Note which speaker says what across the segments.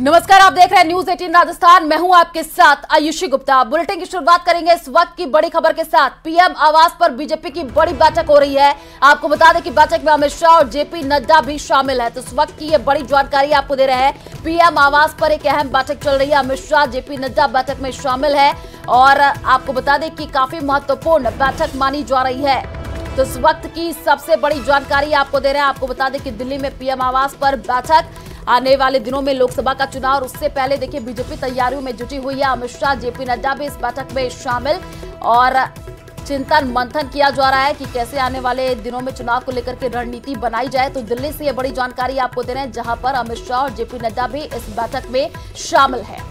Speaker 1: नमस्कार, आप देख रहे हैं न्यूज 18 राजस्थान। मैं हूं आपके साथ आयुषी गुप्ता। बुलेटिन की शुरुआत करेंगे इस वक्त की बड़ी खबर के साथ। पीएम आवास पर बीजेपी की बड़ी बैठक हो रही है। आपको बता दें कि बैठक में अमित शाह और जेपी नड्डा भी शामिल है। तो इस वक्त की ये बड़ी जानकारी आपको दे रहे हैं। पीएम आवास पर एक अहम बैठक चल रही है। अमित शाह, जेपी नड्डा बैठक में शामिल है और आपको बता दें कि काफी महत्वपूर्ण बैठक मानी जा रही है। तो इस वक्त की सबसे बड़ी जानकारी आपको दे रहे हैं। आपको बता दें कि दिल्ली में पीएम आवास पर बैठक, आने वाले दिनों में लोकसभा का चुनाव और उससे पहले देखिए बीजेपी तैयारियों में जुटी हुई है। अमित शाह, जेपी नड्डा भी इस बैठक में शामिल और चिंतन मंथन किया जा रहा है कि कैसे आने वाले दिनों में चुनाव को लेकर के रणनीति बनाई जाए। तो दिल्ली से ये बड़ी जानकारी आपको दे रहे हैं, जहां पर अमित शाह और जेपी नड्डा भी इस बैठक में शामिल है।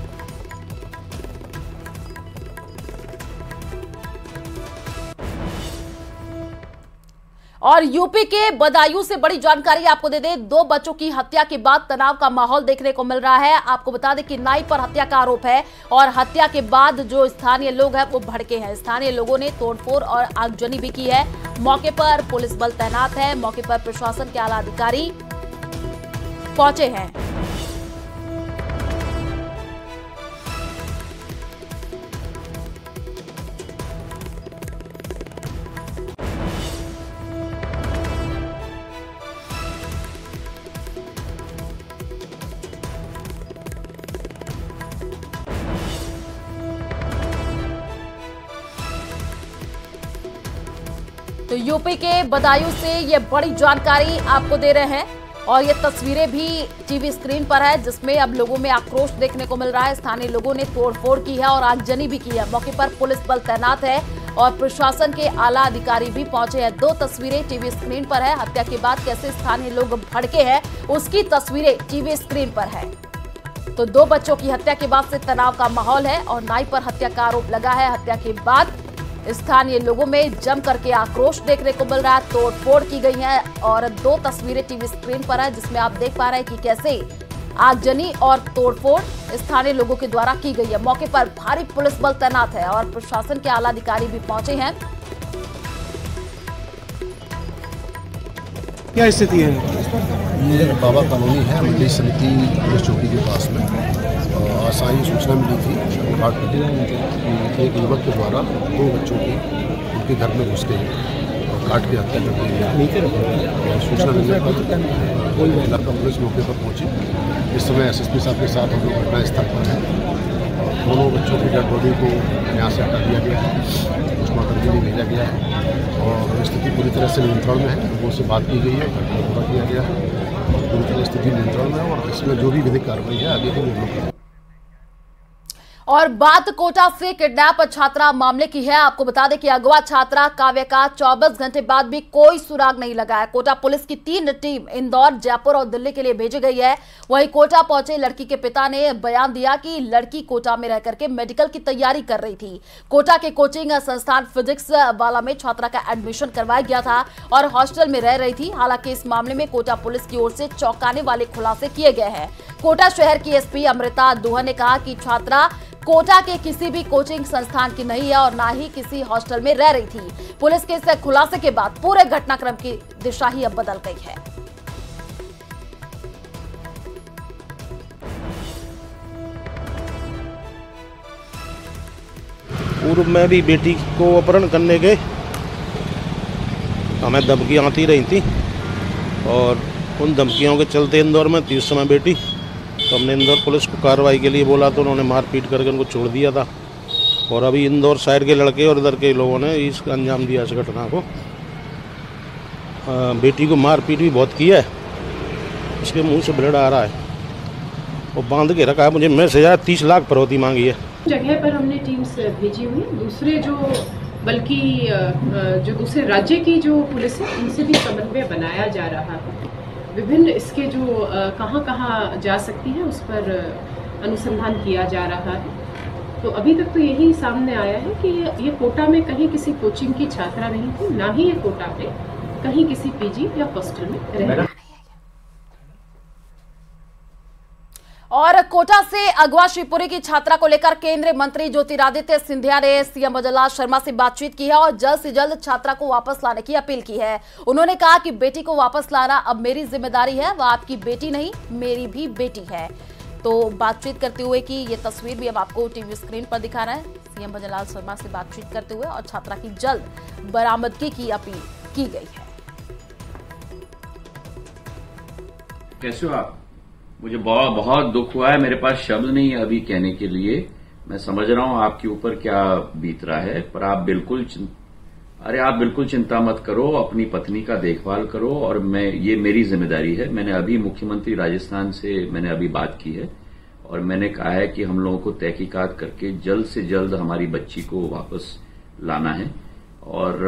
Speaker 1: और यूपी के बदायूं से बड़ी जानकारी आपको दे दें। 2 बच्चों की हत्या के बाद तनाव का माहौल देखने को मिल रहा है। आपको बता दें कि नाई पर हत्या का आरोप है और हत्या के बाद जो स्थानीय लोग हैं वो भड़के हैं। स्थानीय लोगों ने तोड़फोड़ और आगजनी भी की है। मौके पर पुलिस बल तैनात है। मौके पर प्रशासन के आला अधिकारी पहुंचे हैं। तो यूपी के बदायूं से ये बड़ी जानकारी आपको दे रहे हैं और ये तस्वीरें भी टीवी स्क्रीन पर है, जिसमें अब लोगों में आक्रोश देखने को मिल रहा है। स्थानीय लोगों ने तोड़फोड़ की है और आगजनी भी की है। मौके पर पुलिस बल तैनात है और प्रशासन के आला अधिकारी भी पहुंचे हैं। 2 तस्वीरें टीवी स्क्रीन पर है। हत्या के बाद कैसे स्थानीय लोग भड़के हैं उसकी तस्वीरें टीवी स्क्रीन पर है। तो 2 बच्चों की हत्या के बाद से तनाव का माहौल है और नाई पर हत्या का आरोप लगा है। हत्या के बाद स्थानीय लोगों में जम करके आक्रोश देखने को मिल रहा है। तोड़फोड़ की गई है और 2 तस्वीरें टीवी स्क्रीन पर है, जिसमें आप देख पा रहे हैं कि कैसे आगजनी और तोड़फोड़ स्थानीय लोगों के द्वारा की गई है। मौके पर भारी पुलिस बल तैनात है और प्रशासन के आला अधिकारी भी पहुंचे हैं।
Speaker 2: क्या स्थिति है?
Speaker 3: ये बाबा कॉलोनी है, मंडी समिति पुलिस चौकी के पास में। आसानी सूचना मिली थी घाट की एक युवक के द्वारा 2 बच्चों की उनके घर में घुस के और काट के हत्या कर दी गई। सूचना मिलने पर इलाका पुलिस मौके पर पहुंची। इस समय एसएसपी साहब के साथ हम लोग घटनास्थल पर हैं। दोनों बच्चों की डेड बॉडी को यहाँ से हटा दिया गया है, पोस्टमार्टम के लिए भेजा गया है और स्थिति पूरी तरह से नियंत्रण में है। लोगों से बात की गई है, घटना पूरा किया गया है, पूरी तरह स्थिति नियंत्रण में है और इसमें जो भी विधिक कार्रवाई है आगे भी हम लोग करेंगे।
Speaker 1: और बात कोटा से किडनैप छात्रा मामले की है। आपको बता दें कि अगवा छात्रा काव्य का 24 घंटे बाद भी कोई सुराग नहीं लगा है। कोटा पुलिस की 3 टीम इंदौर, जयपुर और दिल्ली के लिए भेजी गई है। वहीं कोटा पहुंचे लड़की के पिता ने बयान दिया कि लड़की कोटा में रह करके मेडिकल की तैयारी कर रही थी। कोटा के कोचिंग संस्थान फिजिक्स वाला में छात्रा का एडमिशन करवाया गया था और हॉस्टल में रह रही थी। हालांकि इस मामले में कोटा पुलिस की ओर से चौंकाने वाले खुलासे किए गए हैं। कोटा शहर की एसपी अमृता दुहा ने कहा कि छात्रा कोटा के किसी भी कोचिंग संस्थान की नहीं है और ना ही किसी हॉस्टल में रह रही थी। पुलिस के इस खुलासे के बाद पूरे घटनाक्रम की दिशा ही अब बदल गई है।
Speaker 4: पूर्व में भी बेटी को अपहरण करने के हमें धमकियाँ आती रही थी और उन धमकियों के चलते इंदौर में थी उस समय बेटी। तो हमने इंदौर पुलिस को कार्रवाई के लिए बोला तो उन्होंने मारपीट करके उनको छोड़ दिया था और अभी इंदौर साइड के लड़के और इधर के लोगों ने इसका अंजाम दिया इस घटना को। बेटी को मारपीट भी बहुत की है, उसके मुंह से ब्लड आ रहा है और बांध के रखा है। मुझे मैसेज आया 30 लाख फरौती मांगी है।
Speaker 5: जगह पर हमने टीम्स भेजी हुई, दूसरे जो बल्कि जो दूसरे राज्य की जो पुलिस है उनसे भी समन्वय बनाया जा रहा है। विभिन्न इसके जो कहाँ जा सकती है उस पर अनुसंधान किया जा रहा है। तो अभी तक तो यही सामने आया है कि ये कोटा में कहीं किसी कोचिंग की छात्रा नहीं थी, ना ही ये कोटा पे कहीं किसी पीजी या हॉस्टल में रह रही।
Speaker 1: और कोटा से अगवा शिवपुरी की छात्रा को लेकर केंद्रीय मंत्री ज्योतिरादित्य सिंधिया ने सीएम अजयलाल शर्मा से बातचीत की है और जल्द से जल्द छात्रा को वापस लाने की अपील की है। उन्होंने कहा कि बेटी को वापस लाना अब मेरी जिम्मेदारी है, वह आपकी बेटी नहीं मेरी भी बेटी है। तो बातचीत करते हुए की ये तस्वीर भी हम आपको टीवी स्क्रीन पर दिखा रहे हैं। सीएम भजनलाल शर्मा से बातचीत करते हुए और छात्रा की जल्द बरामदगी की अपील की गई है।
Speaker 6: कैसे हो आप? मुझे बहुत दुख हुआ है, मेरे पास शब्द नहीं है अभी कहने के लिए। मैं समझ रहा हूं आपके ऊपर क्या बीत रहा है, पर आप बिल्कुल चिंता मत करो, अपनी पत्नी का देखभाल करो। और ये मेरी जिम्मेदारी है। मैंने अभी मुख्यमंत्री राजस्थान से मैंने अभी बात की है और मैंने कहा है कि हम लोगों को तहकीकात करके जल्द से जल्द हमारी बच्ची को वापस लाना है। और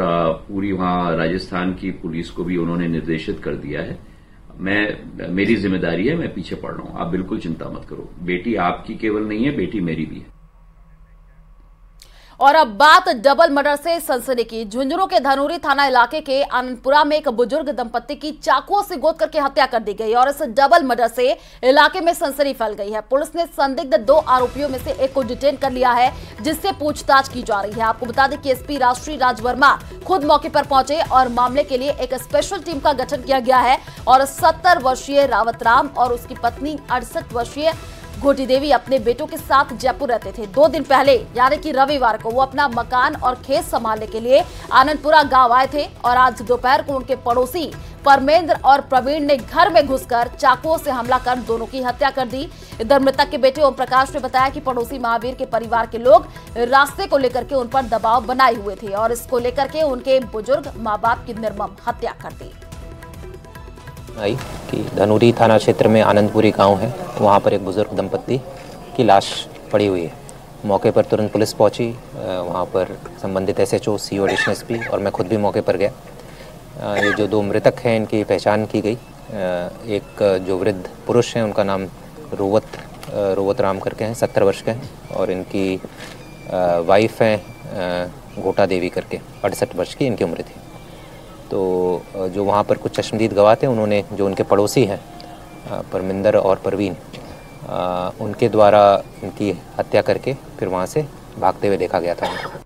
Speaker 6: पूरी वहां राजस्थान की पुलिस को भी उन्होंने निर्देशित कर दिया है। मेरी जिम्मेदारी है, मैं पीछे पड़ रहा हूं, आप बिल्कुल चिंता मत करो। बेटी आपकी केवल नहीं है, बेटी मेरी भी है।
Speaker 1: और अब बात डबल मर्डर से सनसनी की। झुंझुनू के धनूरी थाना इलाके के आनंदपुरा में एक बुजुर्ग दंपत्ति की चाकुओं से गोद करके हत्या कर दी गई और इस डबल मर्डर से इलाके में सनसनी फैल गई है। पुलिस ने संदिग्ध 2 आरोपियों में से एक को डिटेन कर लिया है, जिससे पूछताछ की जा रही है। आपको बता दें कि एसपी राष्ट्रीय राज वर्मा खुद मौके पर पहुंचे और मामले के लिए एक स्पेशल टीम का गठन किया गया है। और 70 वर्षीय रावत राम और उसकी पत्नी 68 वर्षीय घोटी देवी अपने बेटों के साथ जयपुर रहते थे। 2 दिन पहले यानी कि रविवार को वो अपना मकान और खेत संभालने के लिए आनंदपुरा गांव आए थे और आज दोपहर को उनके पड़ोसी परमेंद्र और प्रवीण ने घर में घुसकर चाकुओं से हमला कर दोनों की हत्या कर दी। इधर मृतक के बेटे ओम प्रकाश ने बताया कि पड़ोसी महावीर के परिवार के लोग रास्ते को लेकर के उन पर दबाव बनाए हुए थे और इसको लेकर के उनके बुजुर्ग माँ बाप की निर्मम हत्या कर दी।
Speaker 7: आई कि धनूरी थाना क्षेत्र में आनंदपुरी गांव है, वहां पर एक बुजुर्ग दंपत्ति की लाश पड़ी हुई है। मौके पर तुरंत पुलिस पहुंची, वहां पर संबंधित एसएचओ, सीओ, एडिशनल एसपी और मैं खुद भी मौके पर गया। ये जो 2 मृतक हैं इनकी पहचान की गई। एक जो वृद्ध पुरुष हैं उनका नाम रोवत राम करके हैं, 70 वर्ष के हैं और इनकी वाइफ हैं घोटा देवी करके 68 वर्ष की इनकी उम्र थी। तो जो वहाँ पर कुछ चश्मदीद गवाह थे, उन्होंने जो उनके पड़ोसी हैं परमिंदर और परवीन, उनके द्वारा इनकी हत्या करके फिर वहाँ से भागते हुए देखा गया था उनको।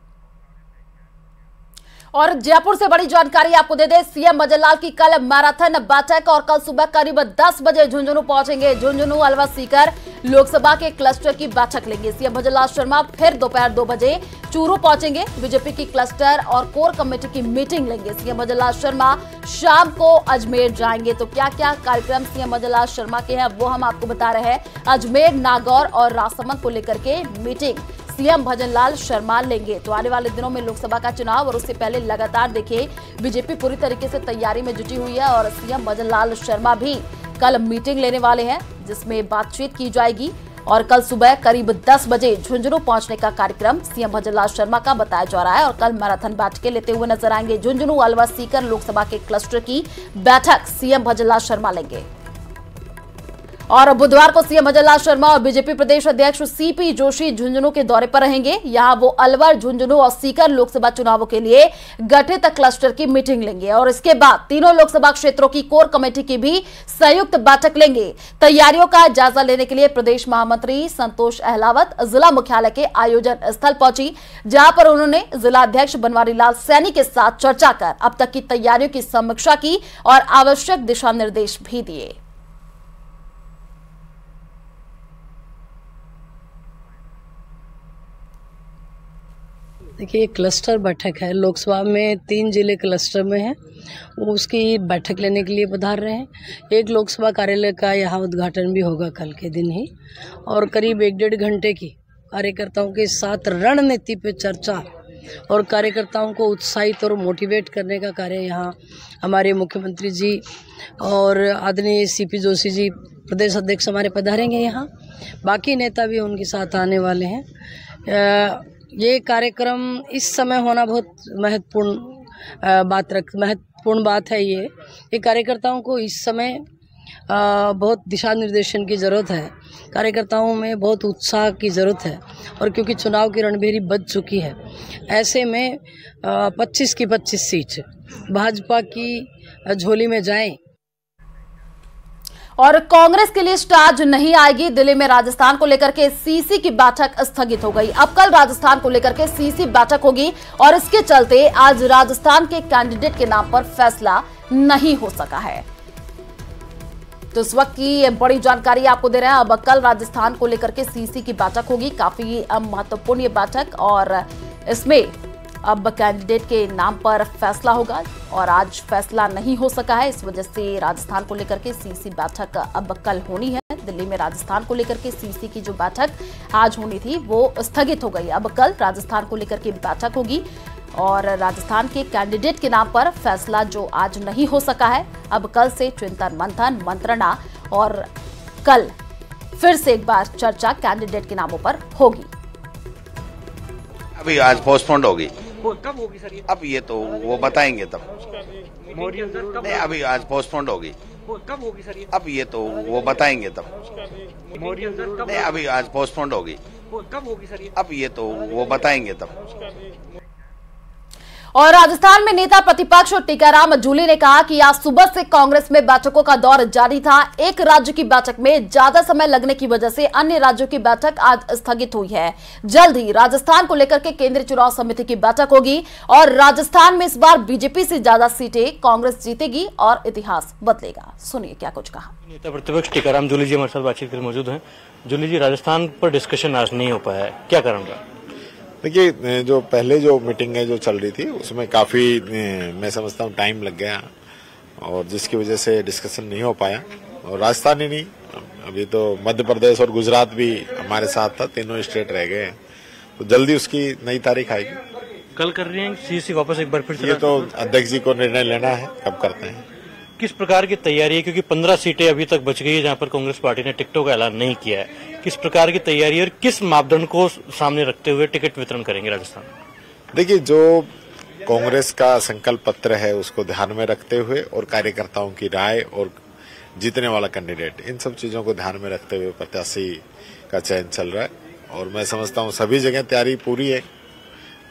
Speaker 1: और जयपुर से बड़ी जानकारी आपको दे दें, सीएम भजनलाल की कल मैराथन बैठक और कल सुबह करीब 10 बजे झुंझुनू पहुंचेंगे। झुंझुनू अलवर सीकर लोकसभा के क्लस्टर की बैठक लेंगे। सीएम भजनलाल शर्मा फिर दोपहर 2 बजे चूरू पहुंचेंगे, बीजेपी की क्लस्टर और कोर कमेटी की मीटिंग लेंगे। सीएम भजनलाल शर्मा शाम को अजमेर जाएंगे। तो क्या क्या कार्यक्रम सीएम भजनलाल शर्मा के हैं वो हम आपको बता रहे हैं। अजमेर, नागौर और राजसमंद को लेकर के मीटिंग सीएम भजनलाल शर्मा लेंगे। तो आने वाले दिनों में लोकसभा का चुनाव और उससे पहले लगातार देखिए बीजेपी पूरी तरीके से तैयारी में जुटी हुई है और सीएम भजनलाल शर्मा भी कल मीटिंग लेने वाले हैं, जिसमें बातचीत की जाएगी। और कल सुबह करीब 10 बजे झुंझुनू पहुंचने का कार्यक्रम सीएम भजनलाल शर्मा का बताया जा रहा है और कल मैराथन बैठकें लेते हुए नजर आएंगे। झुंझुनू, अलवर, सीकर लोकसभा के क्लस्टर की बैठक सीएम भजनलाल शर्मा लेंगे। और बुधवार को सीएम भजनलाल शर्मा और बीजेपी प्रदेश अध्यक्ष सीपी जोशी झुंझुनू के दौरे पर रहेंगे। यहां वो अलवर, झुंझुनू और सीकर लोकसभा चुनावों के लिए गठित क्लस्टर की मीटिंग लेंगे और इसके बाद तीनों लोकसभा क्षेत्रों की कोर कमेटी की भी संयुक्त बैठक लेंगे। तैयारियों का जायजा लेने के लिए प्रदेश महामंत्री संतोष अहलावत जिला मुख्यालय के आयोजन स्थल पहुंची, जहां पर उन्होंने जिला अध्यक्ष बनवारी लाल सैनी के साथ चर्चा कर अब तक की तैयारियों की समीक्षा की और आवश्यक दिशा निर्देश भी दिए।
Speaker 8: देखिए, क्लस्टर बैठक है। लोकसभा में 3 जिले क्लस्टर में है, वो उसकी बैठक लेने के लिए पधार रहे हैं। एक लोकसभा कार्यालय का यहाँ उद्घाटन भी होगा कल के दिन ही और करीब 1-1.5 घंटे की कार्यकर्ताओं के साथ रणनीति पे चर्चा और कार्यकर्ताओं को उत्साहित और मोटिवेट करने का कार्य यहाँ हमारे मुख्यमंत्री जी और आदरणीय सीपी जोशी जी प्रदेश अध्यक्ष हमारे पधारेंगे। यहाँ बाकी नेता भी उनके साथ आने वाले हैं। ये कार्यक्रम इस समय होना बहुत महत्वपूर्ण बात है। ये कार्यकर्ताओं को इस समय बहुत दिशा निर्देशन की ज़रूरत है। कार्यकर्ताओं में बहुत उत्साह की ज़रूरत है और क्योंकि चुनाव की रणभेरी बज चुकी है, ऐसे में 25 की 25 सीट भाजपा की झोली में जाएं।
Speaker 1: और कांग्रेस के लिए स्टार नहीं आएगी। दिल्ली में राजस्थान को लेकर के सीसी की बैठक स्थगित हो गई। अब कल राजस्थान को लेकर के सीसी बैठक होगी और इसके चलते आज राजस्थान के कैंडिडेट के नाम पर फैसला नहीं हो सका है। तो इस वक्त की बड़ी जानकारी आपको दे रहे हैं। अब कल राजस्थान को लेकर के सीसी की बैठक होगी, काफी महत्वपूर्ण ये बैठक, और इसमें अब कैंडिडेट के नाम पर फैसला होगा और आज फैसला नहीं हो सका है। इस वजह से राजस्थान को लेकर के सीसी बैठक अब कल होनी है। दिल्ली में राजस्थान को लेकर के सीसी की जो बैठक आज होनी थी वो स्थगित हो गई। अब कल राजस्थान को लेकर के बैठक होगी और राजस्थान के कैंडिडेट के नाम पर फैसला जो आज नहीं हो सका है, अब कल से चिंतन मंथन मंत्रणा और कल फिर से एक बार चर्चा कैंडिडेट के नामों पर होगी।
Speaker 9: अभी आज पोस्टपोन्ड होगी, कब होगी सर? अब ये तो वो बताएंगे तब। नहीं, अभी आज पोस्टपोन्ड होगी, कब होगी सर? अब ये तो वो बताएंगे तब। नहीं, अभी आज पोस्टपोन्ड होगी, कब होगी सर? अब ये तो वो बताएंगे तब।
Speaker 1: और राजस्थान में नेता प्रतिपक्ष टीकाराम जूली ने कहा कि आज सुबह से कांग्रेस में बैठकों का दौर जारी था। एक राज्य की बैठक में ज्यादा समय लगने की वजह से अन्य राज्यों की बैठक आज स्थगित हुई है। जल्द ही राजस्थान को लेकर के केंद्रीय चुनाव समिति की बैठक होगी और राजस्थान में इस बार बीजेपी से ज्यादा सीटें कांग्रेस जीतेगी और इतिहास बदलेगा। सुनिए क्या कुछ कहा।
Speaker 10: नेता प्रतिपक्ष टीकाराम जूली जी हमारे साथ बातचीत करने मौजूद हैं। जूली जी, राजस्थान पर डिस्कशन आज नहीं हो पाया है, क्या कारण रहा?
Speaker 11: देखिए, जो पहले जो मीटिंग है जो चल रही थी उसमें काफी मैं समझता हूँ टाइम लग गया और जिसकी वजह से डिस्कशन नहीं हो पाया। और राजस्थान ही नहीं, अभी तो मध्य प्रदेश और गुजरात भी हमारे साथ था, तीनों स्टेट रह गए हैं, तो जल्दी उसकी नई तारीख आएगी।
Speaker 10: कल कर रही है सीसी वापस एक बार फिर से?
Speaker 11: ये तो अध्यक्ष जी को निर्णय लेना है कब करते हैं।
Speaker 10: किस प्रकार की तैयारी है, क्योंकि 15 सीटें अभी तक बच गई है जहां पर कांग्रेस पार्टी ने टिकटों का ऐलान नहीं किया है, किस प्रकार की तैयारी और किस मापदंड को सामने रखते हुए टिकट वितरण करेंगे राजस्थान?
Speaker 11: देखिए, जो कांग्रेस का संकल्प पत्र है उसको ध्यान में रखते हुए और कार्यकर्ताओं की राय और जीतने वाला कैंडिडेट, इन सब चीजों को ध्यान में रखते हुए प्रत्याशी का चयन चल रहा है और मैं समझता हूँ सभी जगह तैयारी पूरी है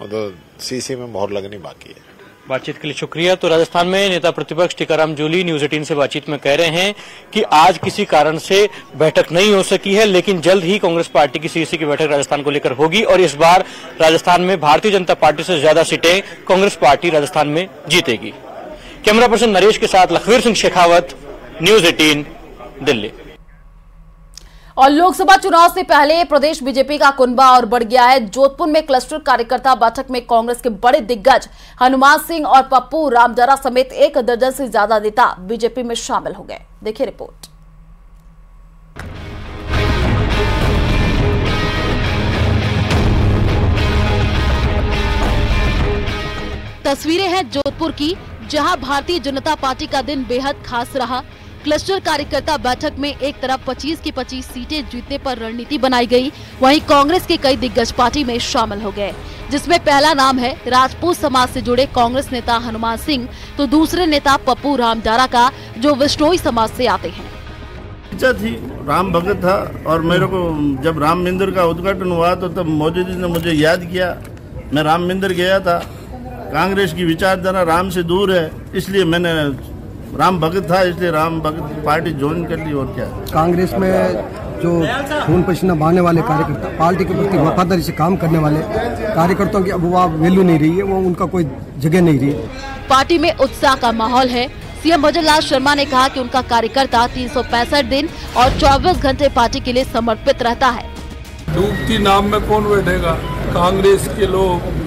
Speaker 11: और तो सीसी में मोहर लगनी बाकी है।
Speaker 10: बातचीत के लिए शुक्रिया। तो राजस्थान में नेता प्रतिपक्ष टीकाराम जूली न्यूज 18 से बातचीत में कह रहे हैं कि आज किसी कारण से बैठक नहीं हो सकी है, लेकिन जल्द ही कांग्रेस पार्टी की सीसी की बैठक राजस्थान को लेकर होगी और इस बार राजस्थान में भारतीय जनता पार्टी से ज्यादा सीटें कांग्रेस पार्टी राजस्थान में जीतेगी। कैमरा पर्सन नरेश के साथ लखवीर सिंह शेखावत, न्यूज 18 दिल्ली।
Speaker 1: और लोकसभा चुनाव से पहले प्रदेश बीजेपी का कुनबा और बढ़ गया है। जोधपुर में क्लस्टर कार्यकर्ता बैठक में कांग्रेस के बड़े दिग्गज हनुमान सिंह और पप्पू रामजारा समेत 1 दर्जन से ज्यादा नेता बीजेपी में शामिल हो गए। देखिए रिपोर्ट। तस्वीरें हैं जोधपुर की, जहां भारतीय जनता पार्टी का दिन बेहद खास रहा। क्लस्टर कार्यकर्ता बैठक में एक तरफ 25 की 25 सीटें जीतने पर रणनीति बनाई गई, वहीं कांग्रेस के कई दिग्गज पार्टी में शामिल हो गए, जिसमें पहला नाम है राजपूत समाज से जुड़े कांग्रेस नेता हनुमान सिंह, तो दूसरे नेता पप्पू रामजारा का, जो विश्नोई समाज से आते हैं।
Speaker 12: थी राम भगत था और मेरे को जब राम मंदिर का उद्घाटन हुआ तो तब मोदी जी ने मुझे याद किया। मैं राम मंदिर गया था। कांग्रेस की विचारधारा राम से दूर है, इसलिए मैंने राम भगत था, इसलिए राम भगत पार्टी ज्वाइन कर ली। और क्या,
Speaker 2: कांग्रेस में जो खून पसीना बहाने वाले कार्यकर्ता, पार्टी के प्रति वफादारी से काम करने वाले कार्यकर्ताओं की अब वो वैल्यू नहीं रही है, वो उनका कोई जगह नहीं रही।
Speaker 1: पार्टी में उत्साह का माहौल है। सीएम भजन लाल शर्मा ने कहा कि उनका कार्यकर्ता 365 दिन और 24 घंटे पार्टी के लिए समर्पित रहता है।
Speaker 13: डूबती नाव में कौन बैठेगा? कांग्रेस के लोग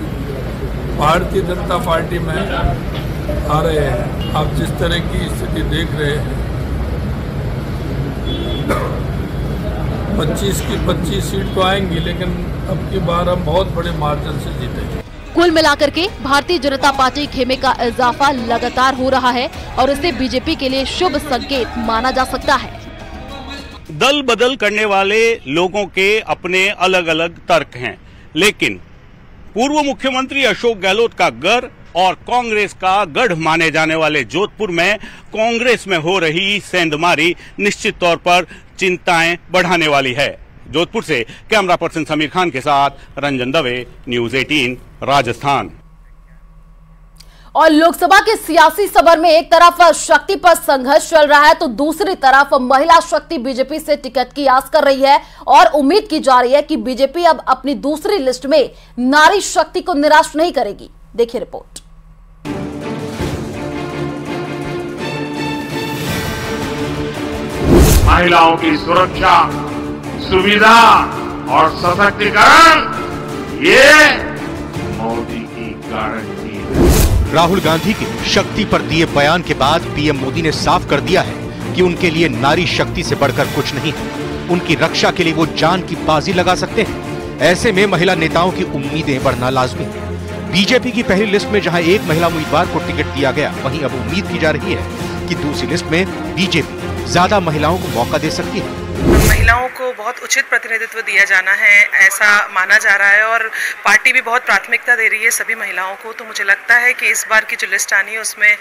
Speaker 13: भारतीय जनता पार्टी में आ रहे हैं। आप जिस तरह की स्थिति देख रहे हैं, 25 की 25 सीट तो आएंगी, लेकिन अब की बार हम बहुत बड़े मार्जिन से जीतेंगे।
Speaker 1: कुल मिलाकर के भारतीय जनता पार्टी खेमे का इजाफा लगातार हो रहा है और इसे बीजेपी के लिए शुभ संकेत माना जा सकता है।
Speaker 14: दल बदल करने वाले लोगों के अपने अलग अलग तर्क हैं, लेकिन पूर्व मुख्यमंत्री अशोक गहलोत का गढ़ और कांग्रेस का गढ़ माने जाने वाले जोधपुर में कांग्रेस में हो रही सेंधमारी निश्चित तौर पर चिंताएं बढ़ाने वाली है। जोधपुर से कैमरा पर्सन समीर खान के साथ रंजन दवे, न्यूज 18 राजस्थान।
Speaker 1: और लोकसभा के सियासी सबर में एक तरफ शक्ति पर संघर्ष चल रहा है तो दूसरी तरफ महिला शक्ति बीजेपी से टिकट की आस कर रही है और उम्मीद की जा रही है कि बीजेपी अब अपनी दूसरी लिस्ट में नारी शक्ति को निराश नहीं करेगी। देखिए रिपोर्ट।
Speaker 15: महिलाओं की सुरक्षा, सुविधा और सशक्तिकरण, ये मोदी की गारंटी है।
Speaker 16: राहुल गांधी के शक्ति पर दिए बयान के बाद पीएम मोदी ने साफ कर दिया है कि उनके लिए नारी शक्ति से बढ़कर कुछ नहीं है। उनकी रक्षा के लिए वो जान की बाजी लगा सकते हैं। ऐसे में महिला नेताओं की उम्मीदें बढ़ना लाजमी है। बीजेपी की पहली लिस्ट में जहां एक महिला उम्मीदवार को टिकट दिया गया, वहीं अब उम्मीद की जा रही है कि दूसरी लिस्ट में बीजेपी ज्यादा महिलाओं को मौका दे सकती है।
Speaker 17: महिलाओं को बहुत उचित प्रतिनिधित्व दिया जाना है, ऐसा माना जा रहा है और पार्टी भी बहुत प्राथमिकता दे रही है सभी महिलाओं को। तो मुझे लगता है कि इस बार की जो लिस्ट आनी है उसमें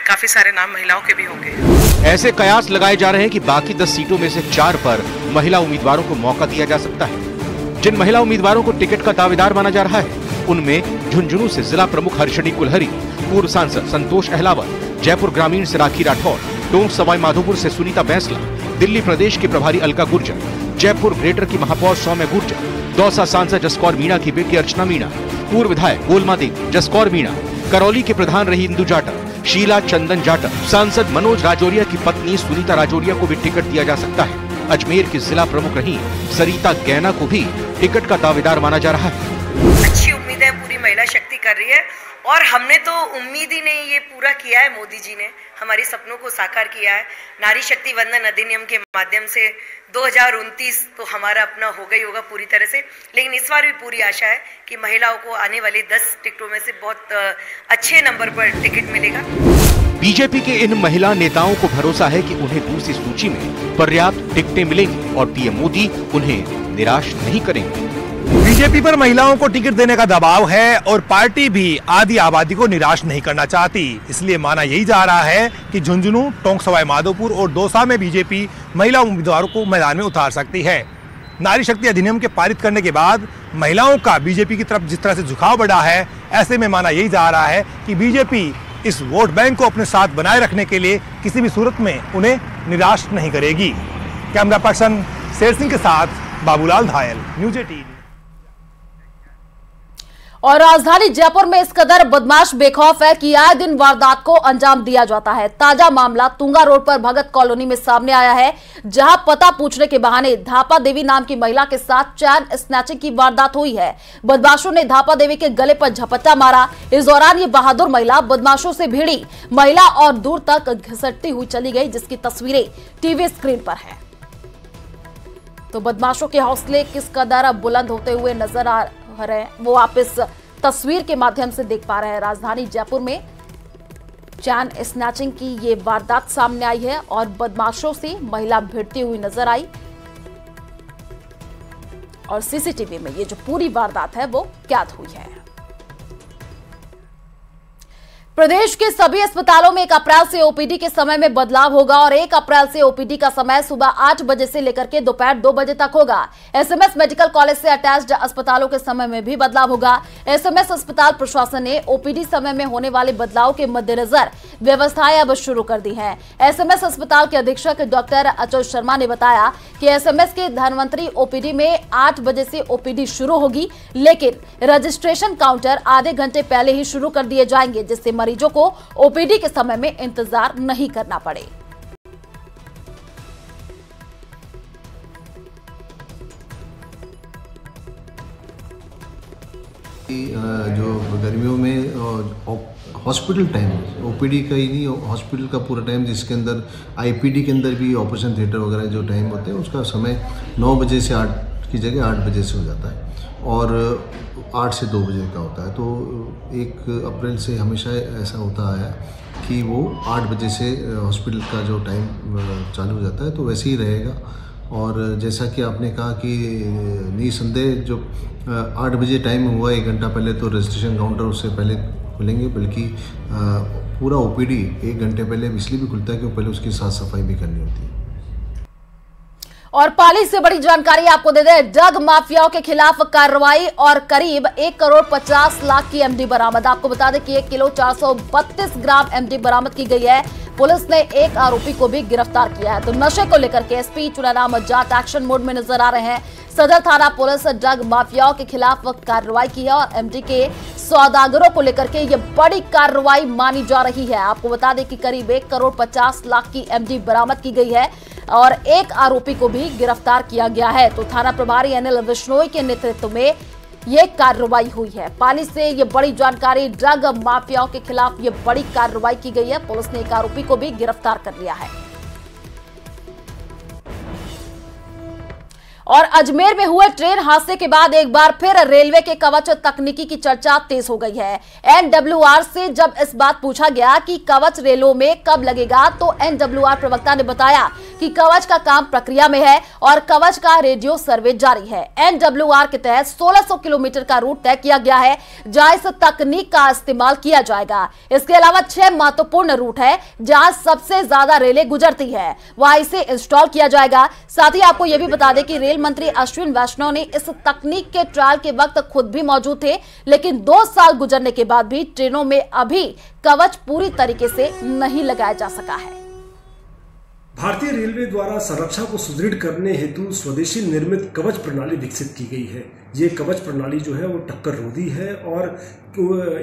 Speaker 17: काफी सारे नाम महिलाओं के भी होंगे।
Speaker 16: ऐसे कयास लगाए जा रहे हैं कि बाकी 10 सीटों में से 4 पर महिला उम्मीदवारों को मौका दिया जा सकता है। जिन महिला उम्मीदवारों को टिकट का दावेदार माना जा रहा है उनमें झुंझुनू से जिला प्रमुख हर्षणी कुलहरी, पूर्व सांसद संतोष अहलावत, जयपुर ग्रामीण से राखी राठौर, टोंक सवाई माधोपुर से सुनीता बैंसला, दिल्ली प्रदेश के प्रभारी अलका गुर्जर, जयपुर ग्रेटर की महापौर सौम्य गुर्जर, दौसा सांसद जसकौर मीणा की बेटी अर्चना मीणा, पूर्व विधायक गोलमा देवी, जसकौर मीणा, करौली के प्रधान रही इंदु जाटव, शीला चंदन जाटव, सांसद मनोज राजौरिया की पत्नी सुनीता राजौरिया को भी टिकट दिया जा सकता है। अजमेर की जिला प्रमुख रही सरिता गैना को भी टिकट का दावेदार माना जा रहा है।
Speaker 17: अच्छी उम्मीदें पूरी महिला शक्ति कर रही है और हमने तो उम्मीद ही नहीं ये पूरा किया है। मोदी जी ने हमारे सपनों को साकार किया है। नारी शक्ति वंदन अधिनियम के माध्यम से 2029 तो हमारा अपना होगा ही होगा पूरी तरह से, लेकिन इस बार भी पूरी आशा है कि महिलाओं को आने वाली 10 टिकटों में से बहुत अच्छे नंबर पर टिकट मिलेगा।
Speaker 16: बीजेपी के इन महिला नेताओं को भरोसा है कि उन्हें दूसरी सूची में पर्याप्त टिकटें मिलेंगी और पीएम मोदी उन्हें निराश नहीं करेंगे।
Speaker 18: बीजेपी पर महिलाओं को टिकट देने का दबाव है और पार्टी भी आधी आबादी को निराश नहीं करना चाहती। इसलिए माना यही जा रहा है कि झुंझुनू, टोंक सवाई माधोपुर और दौसा में बीजेपी महिला उम्मीदवारों को मैदान में उतार सकती है। नारी शक्ति अधिनियम के पारित करने के बाद महिलाओं का बीजेपी की तरफ जिस तरह से झुकाव बढ़ा है, ऐसे में माना यही जा रहा है कि बीजेपी इस वोट बैंक को अपने साथ बनाए रखने के लिए किसी भी सूरत में उन्हें निराश नहीं करेगी। कैमरा पर्सन शेर सिंह के साथ बाबूलाल धायल, न्यूज़ 18।
Speaker 1: और राजधानी जयपुर में इस कदर बदमाश बेखौफ है कि आए दिन वारदात को अंजाम दिया जाता है। ताजा मामला तुंगा रोड पर भगत कॉलोनी में सामने आया है, जहां पता पूछने के बहाने धापा देवी नाम की महिला के साथ चैन स्नैचिंग की वारदात हुई है। बदमाशों ने धापा देवी के गले पर झपट्टा मारा। इस दौरान ये बहादुर महिला बदमाशों से भिड़ी महिला और दूर तक घिसटती हुई चली गई, जिसकी तस्वीरें टीवी स्क्रीन पर है। तो बदमाशों के हौसले किस कदर बुलंद होते हुए नजर आ रहे हैं वो आप इस तस्वीर के माध्यम से देख पा रहे हैं। राजधानी जयपुर में चैन स्नैचिंग की ये वारदात सामने आई है और बदमाशों से महिला भिड़ती हुई नजर आई और सीसीटीवी में ये जो पूरी वारदात है वो कैद हुई है। प्रदेश के सभी अस्पतालों में 1 अप्रैल से ओपीडी के समय में बदलाव होगा और 1 अप्रैल से ओपीडी का समय सुबह 8 बजे से लेकर के दोपहर 2 बजे तक होगा। एसएमएस मेडिकल कॉलेज से अटैच्ड अस्पतालों के समय में भी बदलाव होगा। एसएमएस अस्पताल प्रशासन ने ओपीडी समय में होने वाले बदलाव के मद्देनजर व्यवस्थाएं अब शुरू कर दी हैं। एसएमएस अस्पताल के अधीक्षक डॉक्टर अचल शर्मा ने बताया कि एसएमएस के धनवंतरी ओपीडी में 8 बजे से ओपीडी शुरू होगी, लेकिन रजिस्ट्रेशन काउंटर आधे घंटे पहले ही शुरू कर दिए जाएंगे, जिससे मरीजों को ओपीडी के समय में इंतजार नहीं करना पड़े।
Speaker 19: जो गर्मियों में हॉस्पिटल टाइम, ओपीडी का ही नहीं, हॉस्पिटल का पूरा टाइम, जिसके अंदर आईपीडी के अंदर भी ऑपरेशन थिएटर वगैरह जो टाइम होते हैं, उसका समय 9 बजे से 8 की जगह 8 बजे से हो जाता है और 8 से 2 बजे का होता है। तो 1 अप्रैल से हमेशा ऐसा होता है कि वो 8 बजे से हॉस्पिटल का जो टाइम चालू हो जाता है, तो वैसे ही रहेगा। और जैसा कि आपने कहा कि निसंदेह जो 8 बजे टाइम हुआ 1 घंटा पहले, तो रजिस्ट्रेशन काउंटर उससे पहले खुलेंगे, बल्कि पूरा ओपीडी 1 घंटे पहले इसलिए भी खुलता है कि पहले उसकी साफ सफाई भी करनी होती है।
Speaker 1: और पाली से बड़ी जानकारी आपको दे दें, ड्रग माफियाओं के खिलाफ कार्रवाई और करीब 1 करोड़ 50 लाख की एमडी बरामद। आपको बता दें कि 1 किलो 432 ग्राम एमडी बरामद की गई है। पुलिस ने एक आरोपी को भी गिरफ्तार किया है। तो नशे को लेकर के SP Chunaram Jat action mode में नजर आ रहे हैं। सदर थाना पुलिस ड्रग माफियाओं के खिलाफ कार्रवाई की है और एमडी के सौदागरों को लेकर के ये बड़ी कार्रवाई मानी जा रही है। आपको बता दें कि करीब 1 करोड़ 50 लाख की एमडी बरामद की गई है। और एक आरोपी को भी गिरफ्तार किया गया है। तो थाना प्रभारी अनिल बिश्नोई के नेतृत्व में ये कार्रवाई हुई है। पाली से ये बड़ी जानकारी, ड्रग माफियाओं के खिलाफ ये बड़ी कार्रवाई की गई है। पुलिस ने एक आरोपी को भी गिरफ्तार कर लिया है। और अजमेर में हुए ट्रेन हादसे के बाद एक बार फिर रेलवे के कवच तकनीकी की चर्चा तेज हो गई है। एनडब्ल्यूआर से जब इस बात पूछा गया कि कवच रेलों में कब लगेगा, तो एनडब्ल्यूआर प्रवक्ता ने बताया कि कवच का काम प्रक्रिया में है और कवच का रेडियो सर्वे जारी है। एनडब्ल्यूआर के तहत 1600 किलोमीटर का रूट तय किया गया है, जहां इस तकनीक का इस्तेमाल किया जाएगा। इसके अलावा 6 महत्वपूर्ण रूट है जहां सबसे ज्यादा रेलें गुजरती है, वहां इसे इंस्टॉल किया जाएगा। साथ ही आपको यह भी बता दें कि मंत्री अश्विन वैष्णव ने इस तकनीक के ट्रायल के वक्त खुद भी मौजूद थे, लेकिन 2 साल गुजरने के बाद भी ट्रेनों में अभी कवच पूरी तरीके से नहीं लगाया जा सका है।
Speaker 20: भारतीय रेलवे द्वारा संरक्षा को सुदृढ़ करने हेतु स्वदेशी निर्मित कवच प्रणाली विकसित की गई है। ये कवच प्रणाली जो है वो टक्कर रोधी है और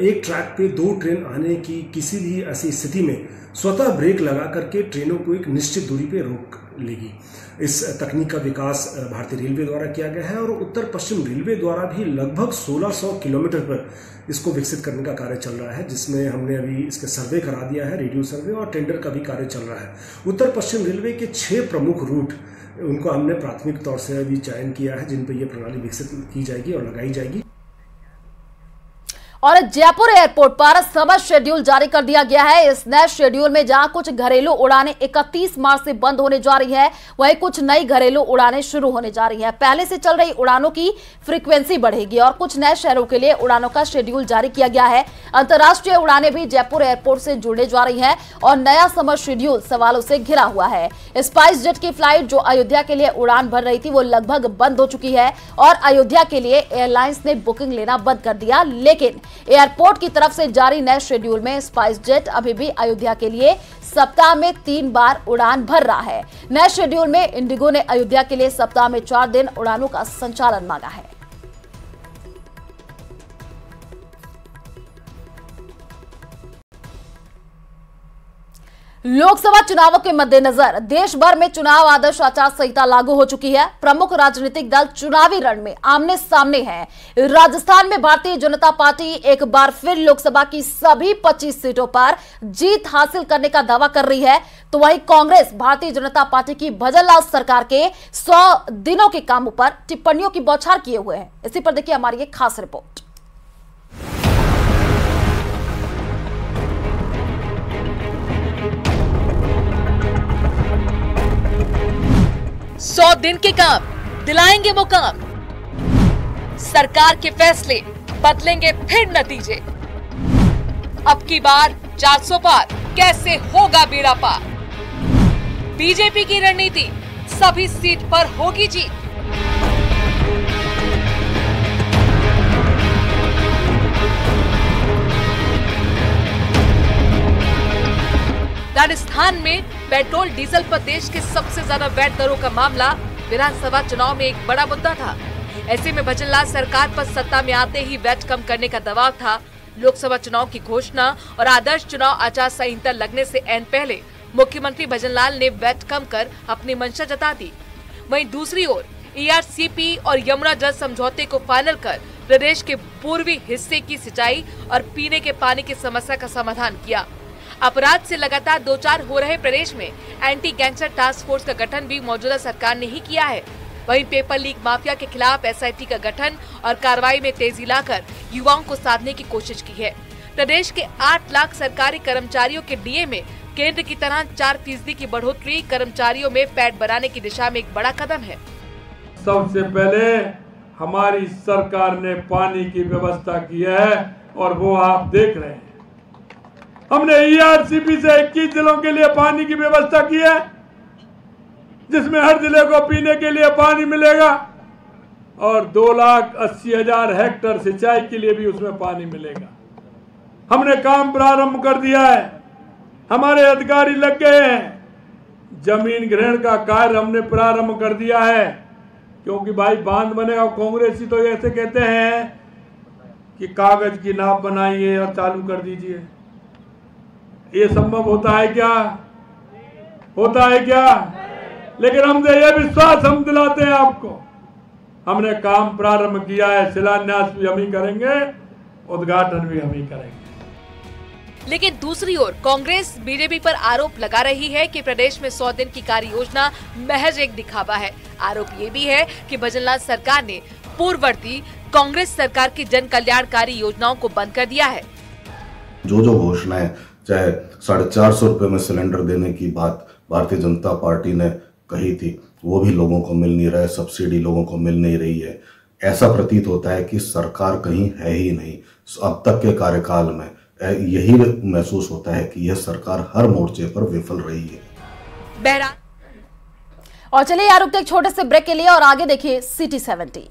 Speaker 20: एक ट्रैक पे 2 ट्रेन आने की किसी भी ऐसी स्थिति में स्वतः ब्रेक लगा करके ट्रेनों को एक निश्चित दूरी पे रोक लेगी। इस तकनीक का विकास भारतीय रेलवे द्वारा किया गया है और उत्तर पश्चिम रेलवे द्वारा भी लगभग 1600 किलोमीटर पर इसको विकसित करने का कार्य चल रहा है, जिसमें हमने अभी इसका सर्वे करा दिया है, रेडियो सर्वे, और टेंडर का भी कार्य चल रहा है। उत्तर पश्चिम रेलवे के 6 प्रमुख रूट उनको हमने प्राथमिक तौर से अभी चयन किया है, जिन पर यह प्रणाली विकसित की जाएगी और लगाई जाएगी।
Speaker 1: और जयपुर एयरपोर्ट पर समय शेड्यूल जारी कर दिया गया है। इस नए शेड्यूल में जहां कुछ घरेलू उड़ानें 31 मार्च से बंद होने जा रही है, वहीं कुछ नई घरेलू उड़ानें शुरू होने जा रही हैं। पहले से चल रही उड़ानों की फ्रीक्वेंसी बढ़ेगी और कुछ नए शहरों के लिए उड़ानों का शेड्यूल जारी किया गया है। अंतर्राष्ट्रीय उड़ानें भी जयपुर एयरपोर्ट से जुड़ने जा रही है और नया समर शेड्यूल सवालों से घिरा हुआ है। स्पाइस जेट की फ्लाइट जो अयोध्या के लिए उड़ान भर रही थी, वो लगभग बंद हो चुकी है और अयोध्या के लिए एयरलाइंस ने बुकिंग लेना बंद कर दिया। लेकिन एयरपोर्ट की तरफ से जारी नए शेड्यूल में स्पाइस जेट अभी भी अयोध्या के लिए सप्ताह में 3 बार उड़ान भर रहा है। नए शेड्यूल में इंडिगो ने अयोध्या के लिए सप्ताह में 4 दिन उड़ानों का संचालन मांगा है। लोकसभा चुनावों के मद्देनजर देश भर में चुनाव आदर्श आचार संहिता लागू हो चुकी है। प्रमुख राजनीतिक दल चुनावी रण में आमने सामने हैं। राजस्थान में भारतीय जनता पार्टी एक बार फिर लोकसभा की सभी 25 सीटों पर जीत हासिल करने का दावा कर रही है, तो वहीं कांग्रेस भारतीय जनता पार्टी की भजनलाल सरकार के 100 दिनों के कामों पर टिप्पणियों की बौछार किए हुए है। इसी पर देखिए हमारी एक खास रिपोर्ट।
Speaker 21: 100 दिन के काम दिलाएंगे वो काम। सरकार के फैसले बदलेंगे फिर नतीजे। अब की बार 400 पार कैसे होगा बेड़ा पार। बीजेपी की रणनीति सभी सीट पर होगी जीत। राजस्थान में पेट्रोल डीजल पर देश के सबसे ज्यादा वैट दरों का मामला विधानसभा चुनाव में एक बड़ा मुद्दा था। ऐसे में भजनलाल सरकार पर सत्ता में आते ही वैट कम करने का दबाव था। लोकसभा चुनाव की घोषणा और आदर्श चुनाव आचार संहिता लगने से ऐन पहले मुख्यमंत्री भजनलाल ने वैट कम कर अपनी मंशा जता दी। वहीं दूसरी ओर ERCP और यमुना जल समझौते को फाइनल कर प्रदेश के पूर्वी हिस्से की सिंचाई और पीने के पानी की समस्या का समाधान किया। अपराध से लगातार दो चार हो रहे प्रदेश में एंटी गैंगस्टर टास्क फोर्स का गठन भी मौजूदा सरकार ने ही किया है। वहीं पेपर लीक माफिया के खिलाफ SIT का गठन और कार्रवाई में तेजी लाकर युवाओं को साधने की कोशिश की है। प्रदेश के 8 लाख सरकारी कर्मचारियों के DA में केंद्र की तरह 4% की बढ़ोतरी कर्मचारियों में पैड बनाने की दिशा में एक बड़ा कदम है।
Speaker 13: सबसे पहले हमारी सरकार ने पानी की व्यवस्था की है और वो आप देख रहे हैं। हमने ERCP से 21 जिलों के लिए पानी की व्यवस्था की है, जिसमें हर जिले को पीने के लिए पानी मिलेगा और 2,80,000 हेक्टेयर सिंचाई के लिए भी उसमें पानी मिलेगा। हमने काम प्रारंभ कर दिया है, हमारे अधिकारी लग गए हैं। जमीन ग्रहण का कार्य हमने प्रारंभ कर दिया है, क्योंकि भाई बांध बनेगा। कांग्रेसी तो ऐसे कहते हैं कि कागज की नाप बनाइए और चालू कर दीजिए। ये संभव होता है क्या? होता है क्या? लेकिन हमसे ये विश्वास हम दिलाते हैं आपको, हमने काम प्रारंभ किया है, शिलान्यास भी हम ही करेंगे, उद्घाटन भी हम ही करेंगे।
Speaker 21: लेकिन दूसरी ओर कांग्रेस बीजेपी पर आरोप लगा रही है कि प्रदेश में 100 दिन की कार्य योजना महज एक दिखावा है। आरोप ये भी है कि भजनलाल सरकार ने पूर्ववर्ती कांग्रेस सरकार की जन कल्याणकारी योजनाओं को बंद कर दिया है।
Speaker 3: जो घोषणाएं, चाहे 450 रुपए में सिलेंडर देने की बात भारतीय जनता पार्टी ने कही थी, वो भी लोगों को मिल नहीं रहा है, सब्सिडी लोगों को मिल नहीं रही है। ऐसा प्रतीत होता है कि सरकार कहीं है ही नहीं। अब तक के कार्यकाल में यही महसूस होता है कि यह सरकार हर मोर्चे पर विफल रही है।
Speaker 1: और चलिए यार रुकते एक छोटे से ब्रेक के लिए और आगे देखिए सिटी 70।